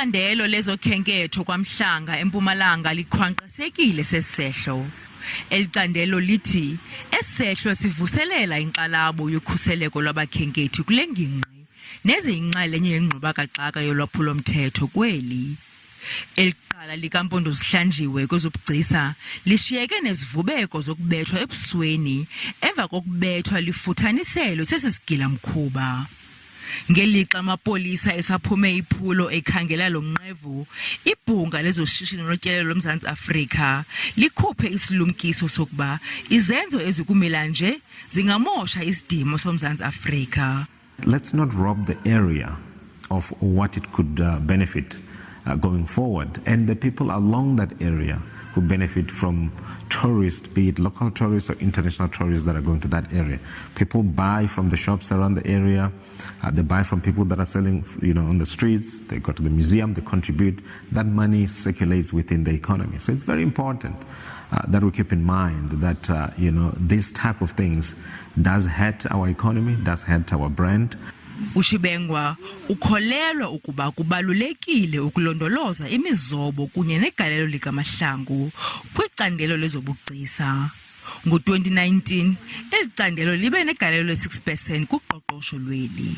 Icandelo lezokhenketho kwaMhlanga eMpumalanga likhwanqasekile sesehlo. Elicandelo lithi esehlo sivuselela inxalabo yokhuseleko lwabakhenkethi kule ngingqi neze inxalenye yengxubakaxaka yolwaphulo-mthetho kweli. Eliqala likampondo zihlanjiwe kwezobugcisa lishiyeke nezivubeko zokubethwa ebusweni emva kokubethwa lifuthaniselo sesisigila-mkhuba. Ngelixa amapolisa esaphume iphulo ekhangela lo mnqevu, Ibhunga lezoshishino lotyelelo loMzantsi Afrika likhuphe isilumkiso sokuba izenzo ezikumila nje zingamosha isidimo soMzantsi Afrika. Let's not rob the area of what it could benefit going forward, and the people along that area who benefit from tourists, be it local tourists or international tourists that are going to that area. People buy from the shops around the area. They buy from people that are selling, on the streets. They go to the museum. They contribute. That money circulates within the economy. So it's very important that we keep in mind that this type of things does hurt our economy, does hurt our brand. uShibengwa ukholelwa ukuba kubalulekile ukulondoloza imizobo kunye negalelo likaMahlangu kwicandelo lezobugcisa. Ngo-2019, eli candelo libe negalelo le-6% kuqoqosho lweli.